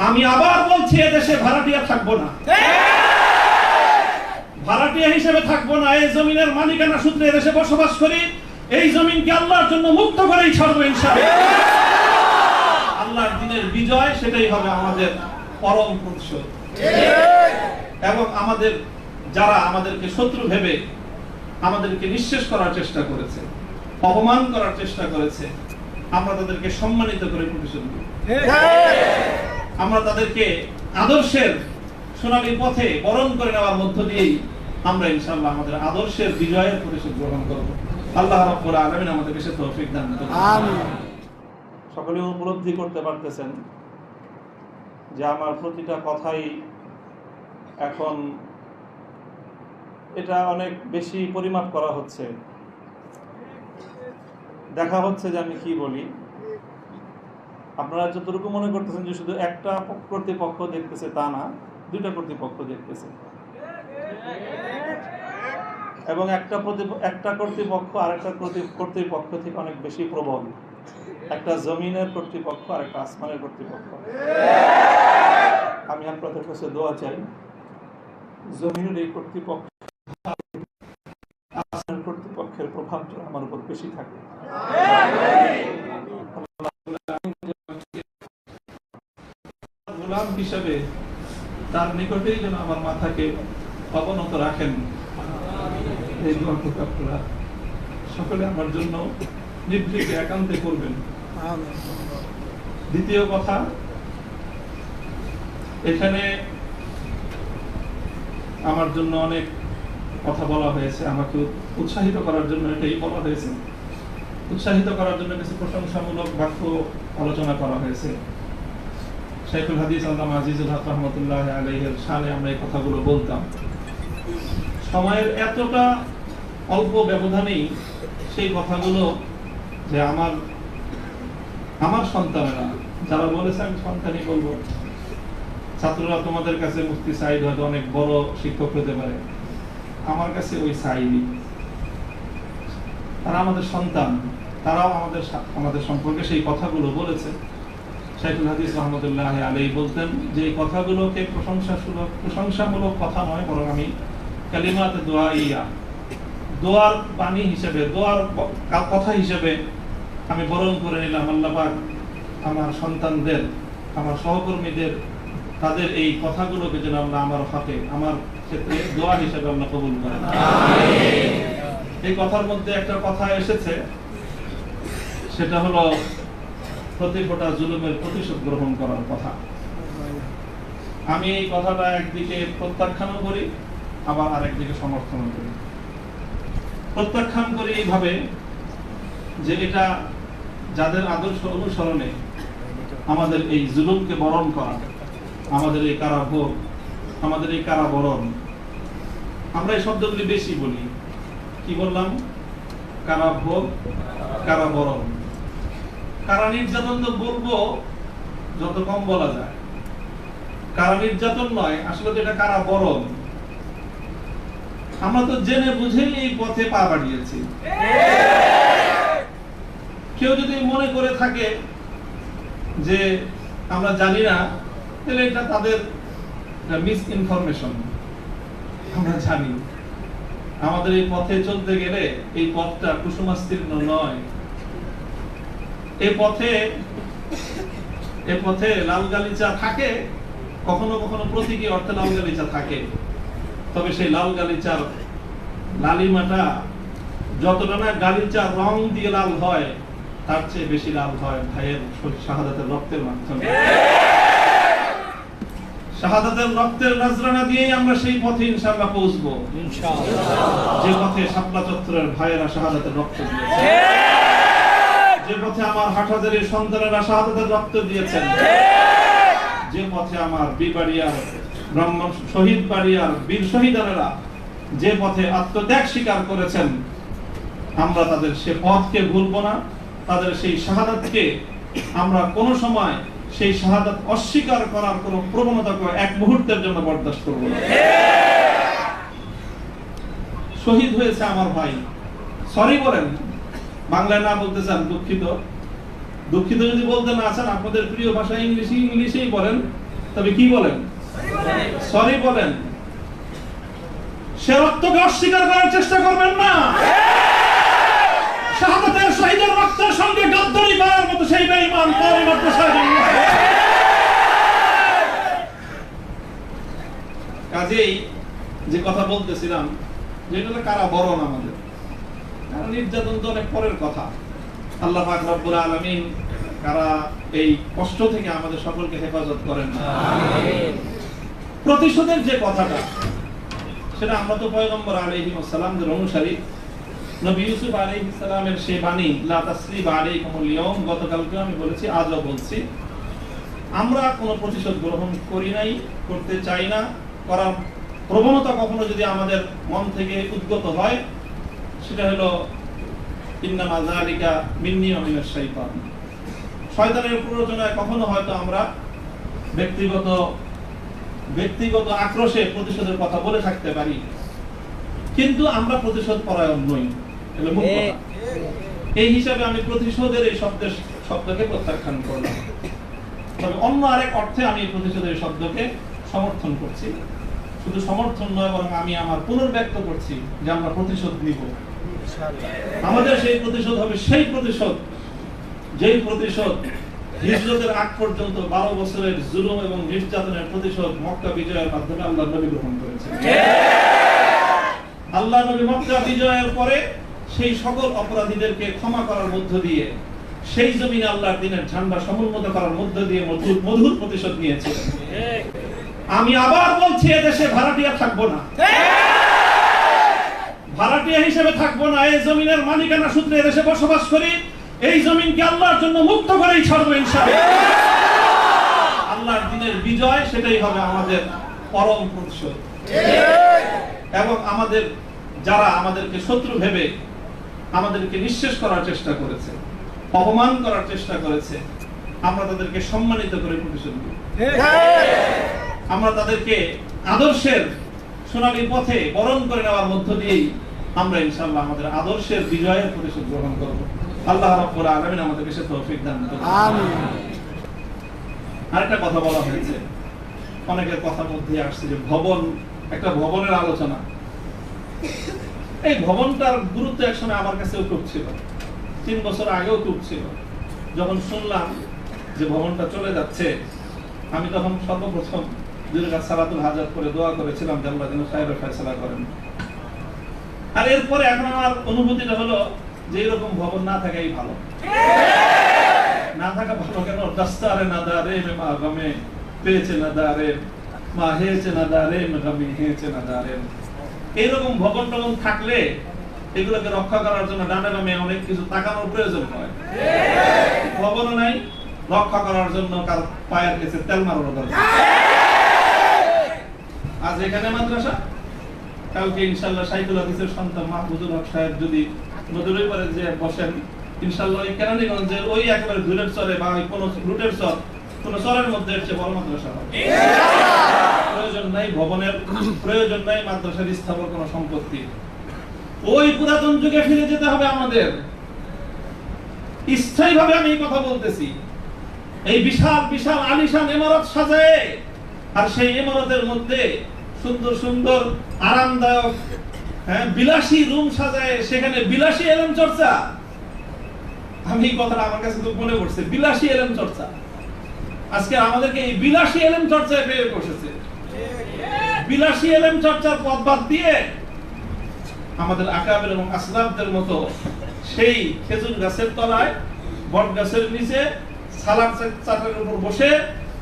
আমি আবার বলছি, এদেশে ভাড়াটিয়া থাকবো না, ভাড়াটিয়া হিসেবে থাকবো না। এই জমিনের মালিকানা সূত্রে এদেশে বসবাস করি। এই জমিনকে আল্লাহর জন্য মুক্ত করেই ছাড়বো ইনশাআল্লাহ। আল্লাহর দিনের বিজয়, সেটাই হবে আমাদের পরম প্রতিশোধ। এবং আমাদের যারা আমাদেরকে শত্রু ভেবে আমাদেরকে নিঃশেষ করার চেষ্টা করেছে, অপমান করার চেষ্টা করেছে, আমরা তাদেরকে সম্মানিত করে প্রতিশোধ নেব। আমরা তাদেরকে আদর্শের সোনালী পথে বরণ করে নেওয়ার মধ্য দিয়েই আমরা ইনশাআল্লাহ আমাদের আদর্শের বিজয়ের প্রতিশোধ গ্রহণ করব। আল্লাহ রাব্বুল আলামিন আমাদেরকে সে তৌফিক দান করুন। আমিন। সকলে উপলব্ধি করতে পারতেছেন যে আমার প্রতিটা কথাই এখন এটা অনেক বেশি পরিমাপ করা হচ্ছে, দেখা হচ্ছে যে আমি কি বলি। আপনারা যতটুকু মনে করতেছেন যে শুধু একটা কর্তৃপক্ষ দেখতেছে, তা না, দুইটা কর্তৃপক্ষ দেখতেছে। এবং একটা কর্তৃপক্ষ আরেকটা কর্তৃপক্ষ থেকে অনেক বেশি প্রবল। একটা জমিনের কর্তৃপক্ষ আর একটা আসমানের কর্তৃপক্ষ। আমি আপনাদের কাছে দোয়া চাই, জমিনের এই কর্তৃপক্ষ আসমানের কর্তৃপক্ষের প্রভাব আমার উপর বেশি থাকে। গোলাম হিসাবে তার নিকটেই যেন আমার মাথাকে অবনত রাখেন। এই দোয়াটুকু আপনারা সকলে আমার জন্য নিভৃতে একান্তে করবেন। দ্বিতীয় কথা, এখানে আমার জন্য অনেক কথা বলা হয়েছে, আমাকে উৎসাহিত করার জন্য এটাই বলা হয়েছে। উৎসাহিত করার জন্য কিছু প্রশংসামূলক বাক্য আলোচনা করা হয়েছে। শাইখুল হাদিস আল্লামা আজিজুল হক রাহমাতুল্লাহি আলাইহির শানে আমরা এই কথাগুলো বলতাম। সময়ের এতটা অল্প ব্যবধানেই সেই কথাগুলো যে আমার সন্তানেরা যারা বলেছে, আমি সন্তানই বলবো, ছাত্ররা তোমাদের কাছে মুফতি সাইদ হয়তো অনেক বড় শিক্ষক হতে পারে, আমার কাছে ওই সাইদই। তারা আমাদের সন্তান, তারাও আমাদের সম্পর্কে সেই কথাগুলো বলেছে। শাইখুল হাদিস রাহমাতুল্লাহি আলাইহি বলতেন যে এই কথাগুলোকে প্রশংসামূলক কথা নয়, বরং আমি কালিমাত দুআইয়া, দোয়ার বাণী হিসেবে, দোয়ার কথা হিসেবে আমি বরণ করে নিলাম। আল্লাহ পাক আমার সন্তানদের, আমার সহকর্মীদের, তাদের এই কথাগুলোকে যেন আল্লাহ আমার হকে, আমার ক্ষেত্রে দোয়া হিসেবে আল্লাহ কবুল করেন। আমিন। এই কথার মধ্যে একটা কথা এসেছে, সেটা হলো প্রতি ফোঁটা জুলুমের প্রতিশোধ গ্রহণ করার কথা। আমি এই কথাটা একদিকে প্রত্যাখ্যানও করি, আবার আরেকদিকে সমর্থন করি। প্রত্যাখ্যান করি এইভাবে যে এটা যাদের আদর্শ অনুসরণে আমাদের এই জুলুমকে বরণ করা, আমাদের এই কারাভোগ, আমাদের এই কারাবরণ, আমরা এই শব্দগুলি বেশি বলি। কি বললাম? কারাভোগ, কারাবরণ। কারা নির্যাতন তো বলবো যত কম বলা যায়। কারা নির্যাতন নয়, আসলে তো এটা কারাবরণ। আমরা তো জেনে বুঝেই এই পথে পা বাড়িয়েছি। কেউ যদি মনে করে থাকে যে আমরা জানি না, তাহলে এটা তাদের মিস ইনফরমেশন। আমরা জানি আমাদের এই পথে চলতে গেলে এই পথটা কুসুমাস্তীর্ণ নয়। এই পথে লাল গালিচা থাকে, কখনো কখনো প্রতীকী অর্থে লাল গালিচা থাকে। তবে সেই লাল গালিচার লালিমাটা যতটা না গালিচা রং দিয়ে লাল হয়, তার চেয়ে বেশি লাল হয় ভাইয়ের শাহাদাতের রক্তের মাধ্যমে। শাহাদাতের রক্তের নজরানা দিয়েই আমরা সেই পথে ইনশাআল্লাহ পৌঁছবো, যে পথে শাপলা চত্বরের ভাইয়েরা শাহাদাতের রক্ত দিয়েছে, যে পথে আমার হাটহাজারীর সন্তানেরা শাহাদাতের রক্ত দিয়েছেন, যে পথে আমার বিবাড়িয়ার ব্রাহ্মণ শহীদ বাড়িয়ার বীর শহীদানেরা যে পথে আত্মত্যাগ স্বীকার করেছেন, আমরা তাদের সে পথকে ভুলবো না। তাদের সেই শাহাদাতকে আমরা কোনো সময় সেই শাহাদাত অস্বীকার করার কোনো প্রবণতাকে এক মুহূর্তের জন্য বরদাস্ত করব না। শহীদ হয়েছে আমার ভাই, সরি বলেন, বাংলায় না বলতে চান দুঃখিত, দুঃখিত যদি বলতে না আছেন, আপনাদের প্রিয় ভাষা ইংলিশেই বলেন, তবে কি বলেন? সরি বলেন। সে রক্তকে অস্বীকার করার চেষ্টা করবেন না। শাহাদাতের শহীদের রক্তের সঙ্গে গাদ্দারি করার মতো সেই বেঈমান কারি মাদ্রাসায় জন্ম। কাজেই যে কথা বলতেছিলাম, যেটা কারা বরণ আমাদের, কারণ নির্যাতন তো অনেক পরের কথা। আল্লাহ পাক রব্বুল আলামিন কারা এই কষ্ট থেকে আমাদের সকলকে হেফাজত করেন। আমিন। প্রতিশোধের যে কথাটা, সেটা আমরা তো পয়গম্বর আলাইহিস সালামের অনুসারী। নবী ইউসুফ আলাইহিস সালামের সেই বাণী, লা তাসরিবা আলাইকুমুল ইয়াউম, গতকালকে আমি বলেছি, আজও বলছি, আমরা কোনো প্রতিশোধ গ্রহণ করি নাই, করতে চাই না। করার প্রবণতা কখনো যদি আমাদের মন থেকে উদ্গত হয়, সেটা হলো ইন্নামা যালিকা মিন্নী ওয়া মিনাশ শাইতান। শয়তানের প্ররোচনায় কখনো হয়তো আমরা ব্যক্তিগত আক্রোশে প্রতিশোধের কথা বলে থাকতে পারি, কিন্তু আমরা প্রতিশোধ পরায়ণ নই। এটা মূল কথা। এই হিসাবে আমি প্রতিশোধের এই শব্দকে প্রত্যাখ্যান করলাম। তবে অন্য আরেক অর্থে আমি প্রতিশোধের শব্দকে সমর্থন করছি। শুধু সমর্থন নয়, বরং আমি আমার পুনর্ব্যক্ত করছি যে আমরা প্রতিশোধ নিব। আমাদের সেই প্রতিশোধ হবে সেই প্রতিশোধ, যেই প্রতিশোধ হিজরতের আগ পর্যন্ত 12 বছরের জুলুম এবং নির্যাতনের প্রতিশোধ মক্কা বিজয়ের মাধ্যমে আল্লাহ নবী গ্রহণ করেছেন। আল্লাহ নবী মক্কা বিজয়ের পরে সেই সকল অপরাধীদেরকে ক্ষমা করার মধ্য দিয়ে, সেই জমিনে আল্লাহর দ্বীনের ঝান্ডা সমুন্নত করার মধ্য দিয়ে মধুর প্রতিশোধ নিয়েছিলেন। আমি আবার বলছি, এদেশে ভাড়াটিয়া থাকবো না, ভাড়াটিয়া হিসেবে থাকবো না। এই জমিনের মালিকানা সূত্রে এদেশে বসবাস করি। এই জমিনকে আল্লাহর জন্য মুক্ত করেই ছাড়বো ইনশাআল্লাহ। আল্লাহর দ্বীনের বিজয়, সেটাই হবে আমাদের পরম প্রতিশোধ। এবং আমাদের যারা আমাদেরকে শত্রু ভেবে আমাদেরকে নিঃশেষ করার চেষ্টা করেছে, অপমান করার চেষ্টা করেছে, আমরা তাদেরকে সম্মানিত করে প্রতিশোধ দেব। আমরা তাদেরকে আদর্শের সোনালী পথে বরণ করে নেওয়ার মধ্য দিয়েই আমরা ইনশাআল্লাহ আমাদের আদর্শের বিজয়ের প্রতিশোধ গ্রহণ করব। আল্লাহ রাব্বুল আলামিন আমাদেরকে সে তৌফিক দান করুন। আমিন। আরেকটা কথা বলা হয়েছে, অনেকের কথার মধ্যে আসছে যে একটা ভবনের আলোচনা। এই ভবনটার গুরুত্ব একসময় আমার কাছেও খুব ছিল, 3 বছর আগেও খুব ছিল। যখন শুনলাম যে ভবনটা চলে যাচ্ছে, আমি তখন সর্বপ্রথম দুইটা সালাতুল হাজাত করে দোয়া করেছিলাম যে আল্লাহ যেন খায়রের ফয়সালা করেন। আর এরপরে এখন আমার অনুভূতিটা হলো যে এরকম ভবন না থাকাই ভালো। না থাকা ভালো কেন? দাস্তারে না দারে মে মা গামে পেয়েছে না দারে মা হেয়েছে না দারে মে গামে হেয়েছে না দারে। এইরকম ভবন টবন থাকলে এগুলোকে রক্ষা করার জন্য ডানে বামে অনেক কিছু তাকানোর প্রয়োজন হয়। ভবনও নাই, রক্ষা করার জন্য কার পায়ের কাছে তেল মারার দরকার। আজ এখানে মাদ্রাসা, কালকে ইনশাআল্লাহ শাইখুল হাদিসের সন্তান মাহমুদুল হক সাহেব যদি নদীর পারে যে বসেন, ইনশাআল্লাহ এই কেরানীগঞ্জের ওই একেবারে ধুলের চরে বা কোন রুটের চর, কোন চরের মধ্যে এর চেয়ে বড় মাদ্রাসা হবে। প্রয়োজন নাই ভবনের, প্রয়োজন নাই মাদ্রাসার স্থাপন কোন সম্পত্তি। ওই পুরাতন যুগে ফিরে যেতে হবে আমাদের। স্থায়ীভাবে আমি এই কথা বলতেছি। এই বিশাল বিশাল আলিশান ইমারত সাজায়, আর সেই ইমারতের মধ্যে সুন্দর সুন্দর আরামদায়ক বিলাসী রুম সাজায়, সেখানে বিলাসী এলেম চর্চা। আমি এই কথাটা আমার কাছে খুব মনে পড়ছে, বিলাসী এলেম চর্চা। আজকে আমাদেরকে এই বিলাসী এলেম চর্চায় পেয়ে বসেছে। বিলাসী এলেম চর্চার পথ বাদ দিয়ে আমাদের আকাবের এবং আসলাফদের মতো সেই খেজুর গাছের তলায়, বট গাছের নিচে সালাদ চাটার উপর বসে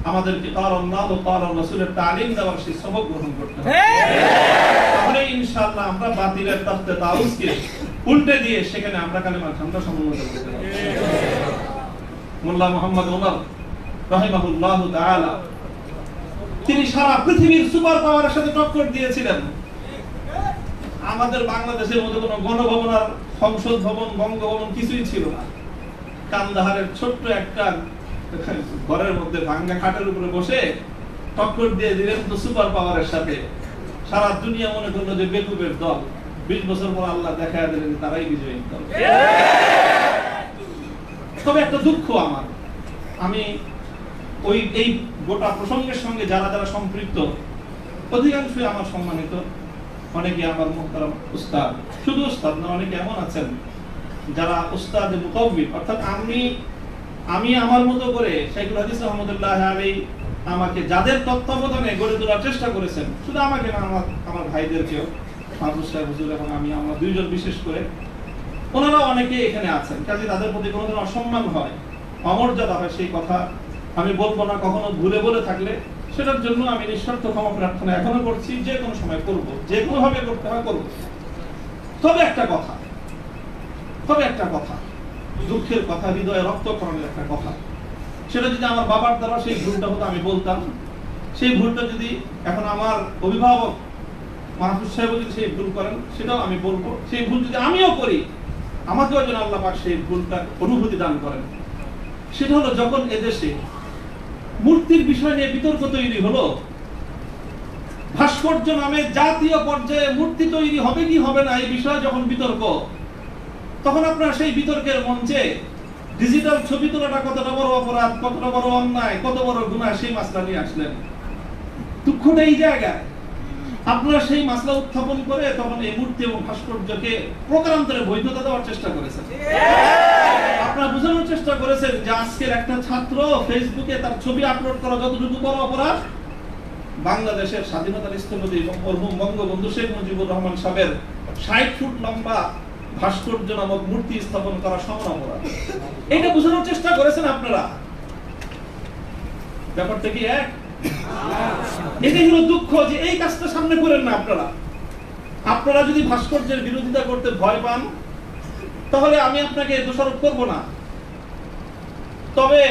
আমাদেরকে আল্লাহ ও তাআলার রাসূলের তালিম দেওয়ার সেই সবক গ্রহণ করতে হবে। তাহলে ইনশাআল্লাহ আমরা বাতিলের তত্ত্বে তাউসকে উল্টে দিয়ে সেখানে আমরা কালেমার ঝান্ডা সমুন্নত করতে পারব। মোল্লা মুহাম্মদ ওমর রাহিমাহুল্লাহ তাআলা, তিনি সারা পৃথিবীর সুপার পাওয়ারের সাথে টক্কর দিয়েছিলেন। আমাদের বাংলাদেশের মধ্যে কোনো গণভবন আর সংসদ ভবন, বঙ্গভবন কিছুই ছিল না। কান্দাহারের ছোট্ট একটা ঘরের মধ্যে ভাঙ্গা খাটের উপরে বসে টক্কর দিয়ে দিলেন তো সুপার পাওয়ারের সাথে। সারা দুনিয়া মনে করলো যে বেকুবের দল। 20 বছর পর আল্লাহ দেখায় দিলেন তারাই বিজয়ী দল। তবে একটা দুঃখ আমার, আমি এই গোটা প্রসঙ্গের সঙ্গে যারা যারা সম্পৃক্ত অধিকাংশই আমার সম্মানিত, অনেকে আমার মুহতারাম উস্তাদ, শুধু উস্তাদ না, অনেকে এমন আছেন যারা উস্তাদ মুকাওবিব, অর্থাৎ আমি আমার মতো করে শাইখুল হাদিস রহমাতুল্লাহ আলাইহি আমাকে যাদের তত্ত্বাবধানে গড়ে তোলার চেষ্টা করেছেন, শুধু আমাকে না, আমার ভাইদেরকেও, মাহফুজ সাহেব হুজুর এবং আমরা দুইজন বিশেষ করে, ওনারা অনেকে এখানে আছেন। কাজে তাদের প্রতি কোনো ধরনের অসম্মান হয়, অমর্যাদা হয়, সেই কথা আমি বলবো না। কখনো ভুলে বলে থাকলে সেটার জন্য আমি নিঃস্বার্থ ক্ষমা প্রার্থনা এখনো করছি, যে কোনো সময় করব, যে কোনো ভাবে করতে হয় করব। তবে একটা কথা, দুঃখের কথা, হৃদয়ে রক্তক্ষরণের একটা কথা, সেটা যদি আমার বাবার দ্বারা সেই ভুলটা হতো আমি বলতাম, সেই ভুলটা যদি এখন আমার অভিভাবক মাহফুজ সাহেব যদি সেই ভুল করেন সেটাও আমি বলবো। সেই ভুল যদি আমিও করি, আমাকেও যেন আল্লাহ পাক সেই ভুলটা অনুভূতি দান করেন। সেটা হলো যখন এদেশে মূর্তির বিষয় নিয়ে বিতর্ক তৈরি হলো, ভাস্কর্য নামে জাতীয় পর্যায়ে মূর্তি তৈরি হবে কি হবে না এই বিষয়ে যখন বিতর্ক, তখন আপনারা সেই বিতর্কের মঞ্চে ডিজিটাল ছবি তোলাটা কতটা বড় অপরাধ, কতটা বড় অন্যায়, কত বড় গুনাহ, সেই মাসলা নিয়ে আসলেন। দুঃখটা এই জায়গায়, আপনারা সেই মাসলা উত্থাপন করে তখন এই মূর্তি এবং ভাস্কর্যকে প্রকারান্তরে বৈধতা দেওয়ার চেষ্টা করেছেন। আপনারা বোঝানোর চেষ্টা করেছেন যে আজকের একটা ছাত্র ফেসবুকে তার ছবি আপলোড করা যতটুকু বড় অপরাধ, বাংলাদেশের স্বাধীনতার স্থপতি এবং মরহুম বঙ্গবন্ধু শেখ মুজিবুর রহমান সাহেবের 60 ফুট লম্বা ভাস্কর্য নামক মূর্তি স্থাপন করা সমান অপরাধ। এটা বোঝানোর চেষ্টা করেছেন আপনারা। ব্যাপারটা কি এক? এটাই হলো দুঃখ যে এই কাজটা সামনে করেন না আপনারা যদি ভাস্কর্যের বিরোধিতা করতে ভয় পান, তাহলে আমি আপনাকে দোষারোপ করব না। তবে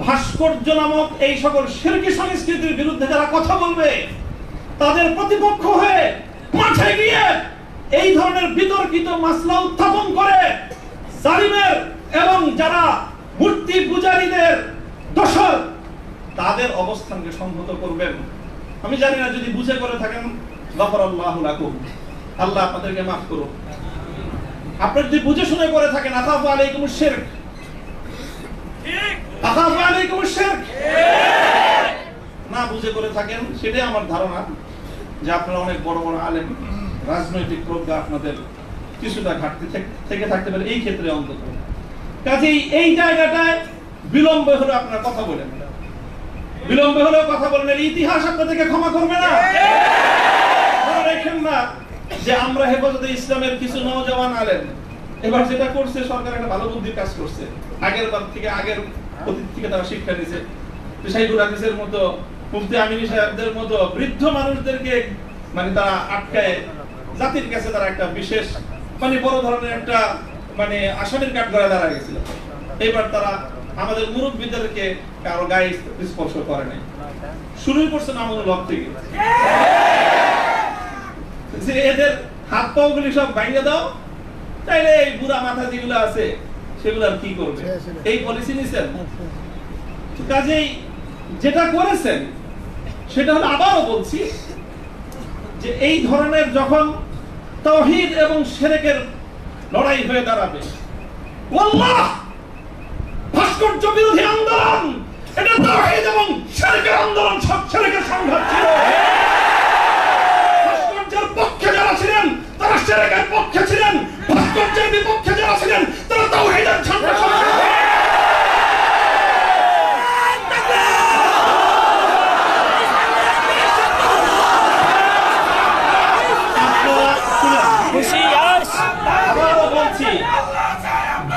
ভাস্কর্য নামক এই সকল শিরকি সংস্কৃতির বিরুদ্ধে যারা কথা বলবে, তাদের প্রতিপক্ষ হয়ে মাঠে গিয়ে এই ধরনের বিতর্কিত মাসলা উত্থাপন করে জালিমের এবং যারা মূর্তি পূজারীদের দোষর, তাদের অবস্থানকে সংহত করবেন। আমি জানি না, যদি বুঝে করে থাকেন, গফরাল্লাহু লাকুম, আল্লাহ আপনাদেরকে মাফ করুন। আপনারা যদি বুঝে শুনে করে থাকেন, আখাফু আলাইকুমুশ শিরক, আখাফু আলাইকুমুশ শিরক, না বুঝে করে থাকেন, সেটাই আমার ধারণা যে আপনারা অনেক বড় বড় আলেম, রাজনৈতিক প্রজ্ঞা আপনাদের কিছুটা ঘাটতি থেকে থাকতে পারে এই ক্ষেত্রে অন্তত। কাজেই এই জায়গাটায় বিলম্ব হলে আপনারা কথা বলেন, বিলম্ব হলেও কথা বলেন, ইতিহাস আপনাদেরকে ক্ষমা করবে না। মনে রাখেন না যে আমরা হেফাজতে ইসলামের কিছু নওজওয়ান আলেম এবার যেটা করছে, সরকার একটা ভালো বুদ্ধির কাজ করছে। আগের অতীত থেকে তারা শিক্ষা নিছে। শাইখুল হাদিসের মতো, মুফতি আমিনী সাহেবদের মতো বৃদ্ধ মানুষদেরকে মানে তারা আটকায় জাতির কাছে তারা একটা বিশেষ মানে বড় ধরনের একটা মানে আসামির কাঠ গড়ায় দাঁড়ায় গেছিল। এইবার তারা আমাদের মুরব্বীদেরকে কারো গায়ে স্পর্শ করে নাই, শুরুই করছে নামুল হক থেকে যে এদের হাত পাও গুলি সব ভাঙিয়ে দাও, তাইলে এই বুড়া মাথা যেগুলো আছে সেগুলো আর কি করবে, এই পলিসি নিছেন। কাজেই যেটা করেছেন সেটা হলো, আবারও বলছি যে এই ধরনের যখন তাওহীদ এবং শিরকের লড়াই হয়ে দাঁড়াবে, আল্লাহ ভাস্কর্য বিরোধী আন্দোলন, এটা তাওহীদ এবং শিরকের আন্দোলন, সব শিরকের সংঘাত ছিল। ভাস্কর্যের পক্ষে যারা ছিলেন তারা শিরকের পক্ষে ছিলেন, ভাস্কর্যের বিপক্ষে যারা ছিলেন তারা তাওহীদের ঝান্ডা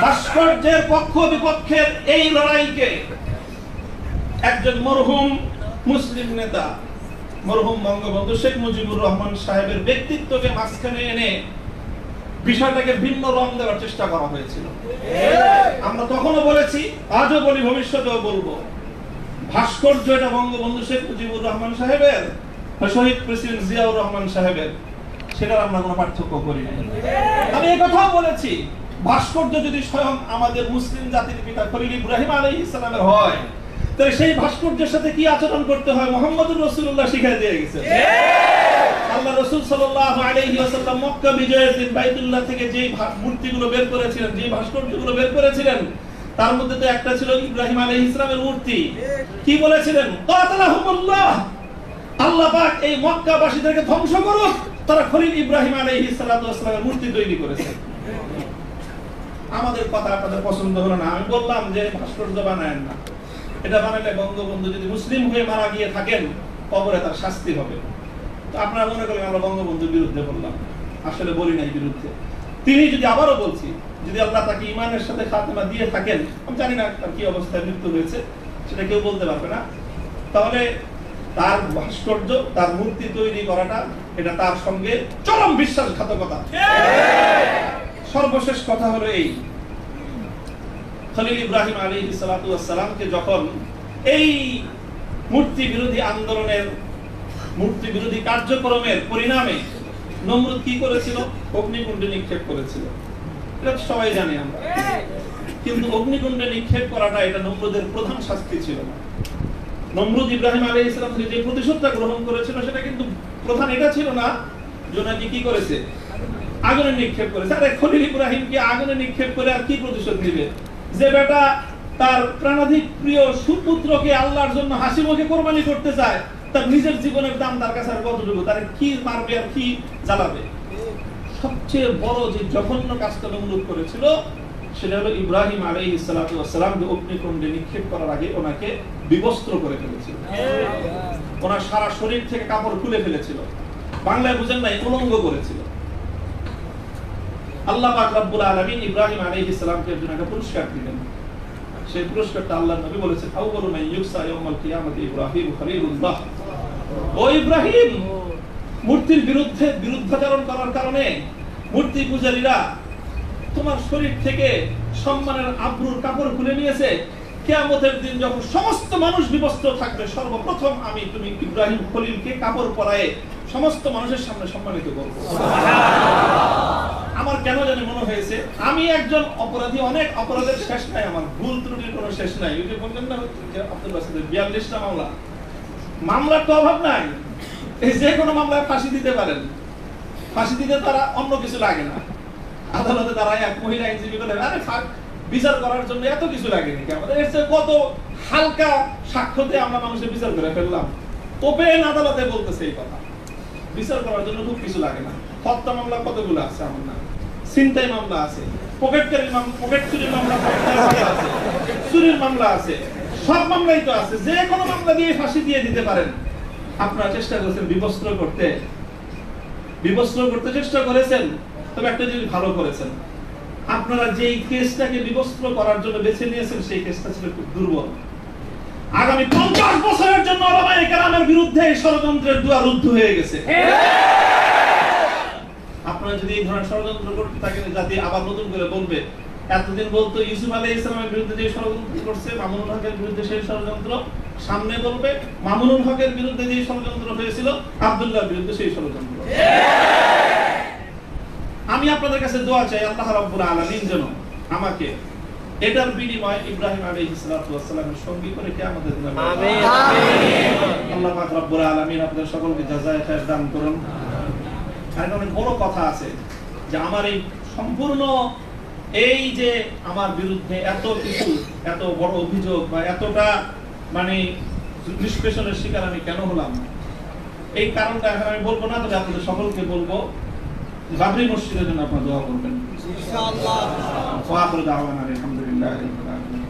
ভাস্কর্যের পক্ষ বিপক্ষের এই লড়াইকে একজন মরহুম মুসলিম নেতা, মরহুম বঙ্গবন্ধু শেখ মুজিবুর রহমান সাহেবের ব্যক্তিত্বকে মাঝখানে এনে বিষয়টাকে ভিন্ন রং দেওয়ার চেষ্টা করা হয়েছিল। আমরা তখনও বলেছি, আজও বলি, ভবিষ্যতেও বলবো, ভাস্কর্য এটা বঙ্গবন্ধু শেখ মুজিবুর রহমান সাহেবের, শহীদ প্রেসিডেন্ট জিয়াউর রহমান সাহেবের, সেটার আমরা কোনো পার্থক্য করি না। আমি এই কথাও বলেছি, ভাস্কর্য যদি স্বয়ং আমাদের মুসলিম জাতির পিতা খলিল ইব্রাহিম আলাইহিস সালামের হয়, তাহলে সেই ভাস্কর্যের সাথে কি আচরণ করতে হয় মুহাম্মদুর রাসূলুল্লাহ শিখিয়ে দিয়ে গেছেন। আল্লাহ রাসূল সাল্লাল্লাহু আলাইহি ওয়াসাল্লাম মক্কা বিজয়ের দিন বাইতুল্লাহ থেকে যে মূর্তিগুলো বের করেছিলেন, যে ভাস্কর্যগুলো বের করেছিলেন, তার মধ্যে তো একটা ছিল ইব্রাহিম আলাইহিস সালামের মূর্তি। কি বলেছিলেন? কাতালাহুমুল্লাহ, আল্লাহ পাক এই মক্কাবাসীদেরকে ধ্বংস করুক, তারা খলিল ইব্রাহিম আলাইহিস সালামের মূর্তি তৈরি করেছে। আমাদের কথা আপনাদের পছন্দ হলো না, আমি বললাম যে ভাস্কর্য বানায়েন না, এটা বানালে বঙ্গবন্ধু যদি মুসলিম হয়ে মারা গিয়ে থাকেন কবরে তার শাস্তি হবে। তো আপনারা মনে করেন আমরা বঙ্গবন্ধুর বিরুদ্ধে বললাম, আসলে বলি নাই বিরুদ্ধে। তিনি যদি, আবারও বলছি, যদি আল্লাহ তাকে ঈমানের সাথে খাতেমা দিয়ে থাকেন, আমি জানি না তার কি অবস্থায় মৃত্যু হয়েছে, সেটা কেউ বলতে পারবে না, তাহলে তার ভাস্কর্য, তার মূর্তি তৈরি করাটা এটা তার সঙ্গে চরম বিশ্বাসঘাতকতা। সর্বশেষ কথা হলো এই, খলিল ইব্রাহিম আলাইহিস সালাতু ওয়াস সালামকে যখন এই মূর্তি বিরোধী আন্দোলনের, মূর্তি বিরোধী কার্যক্রমের পরিণামে নমরুদ কি করেছিল? অগ্নিকুণ্ডে নিক্ষেপ করেছিল। এটা সবাই জানি আমরা। কিন্তু অগ্নিকুণ্ডে নিক্ষেপ করাটা এটা নমরুদের প্রধান শাস্তি ছিল না। নমরুদ ইব্রাহিম আলাইহিস সালাম থেকে যে প্রতিশোধটা গ্রহণ করেছিল সেটা কিন্তু প্রধান এটা ছিল না যে নাকি কি করেছে, আগুনে নিক্ষেপ করেছে। আরে খলিল ইব্রাহিমকে আগুনে নিক্ষেপ করে আর কি প্রতিশোধ নেবে? যে বেটা তার প্রাণাধিক প্রিয় সুপুত্রকে আল্লাহর জন্য হাসি মুখে কোরবানি করতে চায়, তার নিজের জীবনের দাম তার কাছে আর কতটুকু, তার কি মারবে আর কি জ্বালাবে? সবচেয়ে বড় যে জঘন্য কাজটা নমরুদ করেছিল সেটা হলো ইব্রাহিম আলাইহিস সালাতু ওয়াস সালামকে অগ্নিকুণ্ডে নিক্ষেপ করার আগে ওনাকে বিবস্ত্র করে ফেলেছিল। ওনার সারা শরীর থেকে কাপড় খুলে ফেলেছিল, বাংলায় বুঝেন নাই, উলঙ্গ করেছিল। আল্লাহ পাক রব্বুল আলামিন ইব্রাহিম আলাইহিস সালামকে একজন একটা পুরস্কার দিলেন। সেই পুরস্কারটা আল্লাহর নবী বলেছেন, আউয়ালু মান ইউকসা ইয়াউমাল কিয়ামাতি ইব্রাহিম খলিলুল্লাহ। ও ইব্রাহিম, মূর্তির বিরুদ্ধে বিরুদ্ধাচরণ করার কারণে মূর্তি পূজারীরা তোমার শরীর থেকে সম্মানের আবরুর কাপড় খুলে নিয়েছে। কিয়ামতের দিন যখন সমস্ত মানুষ বিবস্ত্র থাকবে, সর্বপ্রথম আমি তুমি ইব্রাহিম খলিলকে কাপড় পরায়ে সমস্ত মানুষের সামনে সম্মানিত করব। আমার কেন জানি মনে হয়েছে আমি একজন অপরাধী, অনেক অপরাধের শেষ নাই, আমার ভুল ত্রুটির কোনো শেষ নাই। ওই যে বললেন না আব্দুল বাসিদের 42টা মামলা, মামলার তো অভাব নাই, এই যে কোনো মামলায় ফাঁসি দিতে পারেন। ফাঁসি দিতে তারা অন্য কিছু লাগে না, আদালতে তারা এক মহিলা আইনজীবী বলে আরে বিচার করার জন্য এত কিছু লাগে নাকি আমাদের, এর চেয়ে কত হালকা সাক্ষ্য দিয়ে আমরা মানুষের বিচার করে ফেললাম। ওপেন আদালতে বলতেছে এই কথা, বিচার করার জন্য খুব কিছু লাগে না। হত্যা মামলা কতগুলো আছে আমার না, ছিনতাই মামলা আছে, পকেট চুরির মামলা আছে, চুরির মামলা আছে, সব মামলাই তো আছে। যে কোনো মামলা দিয়ে ফাঁসি দিয়ে দিতে পারেন। আপনারা চেষ্টা করেছেন বিবস্ত্র করতে চেষ্টা করেছেন, তবে একটা জিনিস ভালো করেছেন, আপনারা যেই কেসটাকে বিবস্ত্র করার জন্য বেছে নিয়েছেন সেই কেসটা ছিল খুব দুর্বল। আগামী 50 বছরের জন্য ওলামায়ে কেরামের বিরুদ্ধে এই ষড়যন্ত্রের দুয়ার রুদ্ধ হয়ে গেছে। আপনারা যদি এই ধরনের ষড়যন্ত্র করতে থাকেন, জাতি আবার নতুন করে বলবে। এতদিন বলতো ইউসুফ আলাইহিস সালামের বিরুদ্ধে যে ষড়যন্ত্র করছে, মামুনুল হকের বিরুদ্ধে সেই ষড়যন্ত্র, সামনে বলবে মামুনুল হকের বিরুদ্ধে যে ষড়যন্ত্র হয়েছিল, আব্দুল্লাহর বিরুদ্ধে সেই ষড়যন্ত্র। আমি আপনাদের কাছে দোয়া চাই আল্লাহ রাব্বুল আলামিন যেন আমাকে এটার বিনিময়ে ইব্রাহিম আলাইহিস সালাতু ওয়াস সালামের সঙ্গী করে কিয়ামতের দিনে আমিন আমিন। আল্লাহ পাক রব্বুল আলামিন আপনাদের সকলকে জাযায়ে খায়র দান করুন। আর অনেক বড় কথা আছে যে আমার এই সম্পূর্ণ এই যে আমার বিরুদ্ধে এত কিছু, এত বড় অভিযোগ বা এতটা মানে নিষ্পেষণের শিকার আমি কেন হলাম, এই কারণটা এখন আমি বলবো না, তবে আপনাদের সকলকে বলবো বাবরি মসজিদের জন্য আপনারা দোয়া করবেন ইনশাআল্লাহ। ওয়া আখিরু দাওয়ানা আলহামদুলিল্লাহি রাব্বিল আলামিন।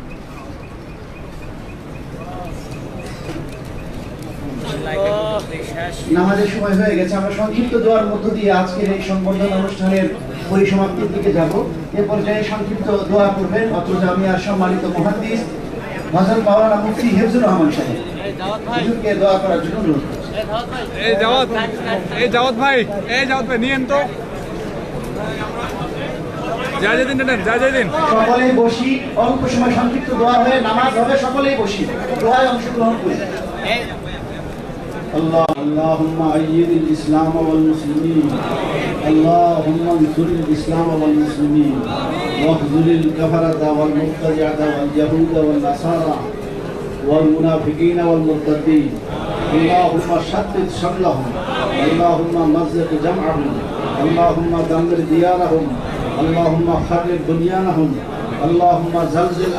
নামাজের সময় হয়ে গেছে, আমরা সংক্ষিপ্ত দোয়ার মধ্য দিয়ে আজকের এই সংবর্ধনা অনুষ্ঠানের পরিসমাপ্তির দিকে যাব। এ পর্যায়ে সংক্ষিপ্ত দোয়া করবেন অত্র জামিয়ার সম্মানিত মুহাদ্দিস হযরত মাওলানা মুফতি হিফজুর রহমান সাহেব। হুজুরকে দোয়া করার জন্য অনুরোধ করছি। এই জাওয়াত ভাই নিয়েন তো, সকলেই বসি, অল্প সময় সংক্ষিপ্ত দোয়া হয়ে নামাজ হবে, সকলেই বসি, দোয়ায় অংশগ্রহণ করি। اللهم أيد الإسلام والمسلمين، اللهم انصر الإسلام والمسلمين، واخذل الكفرة والمبتدعة واليهود والنصارى والمنافقين والمرتدين، اللهم شتت شملهم، اللهم مزق جمعهم، اللهم دمر ديارهم، اللهم خرب بنيانهم، اللهم زلزل